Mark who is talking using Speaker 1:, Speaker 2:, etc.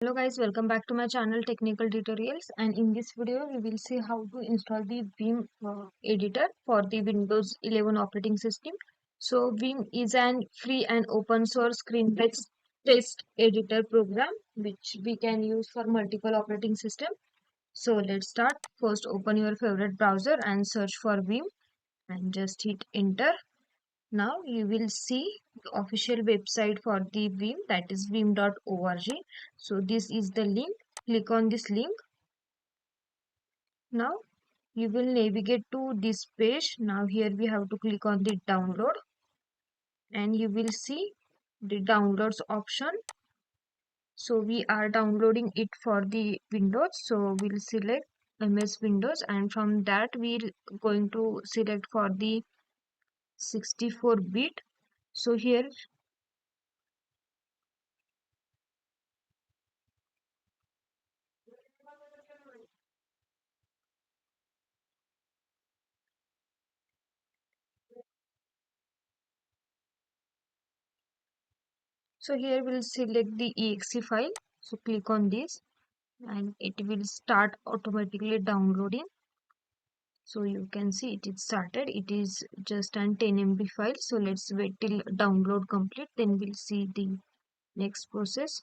Speaker 1: Hello guys, welcome back to my channel Technical Tutorials, and in this video we will see how to install the Vim editor for the Windows 11 operating system. So Vim is an free and open source screen-based text editor program which we can use for multiple operating systems. So let's start. First open your favorite browser and search for Vim and just hit enter. Now you will see the official website for the Vim, that is vim.org. So this is the link. Click on this link. Now you will navigate to this page. Now here we have to click on the download and you will see the downloads option. So we are downloading it for the Windows. So we'll select MS Windows and from that we're going to select for the 64-bit. So here So here we'll select the exe file. So click on this and it will start automatically downloading. So you can see it is started. It is just an 10 MB file. So let's wait till download complete. Then we'll see the next process.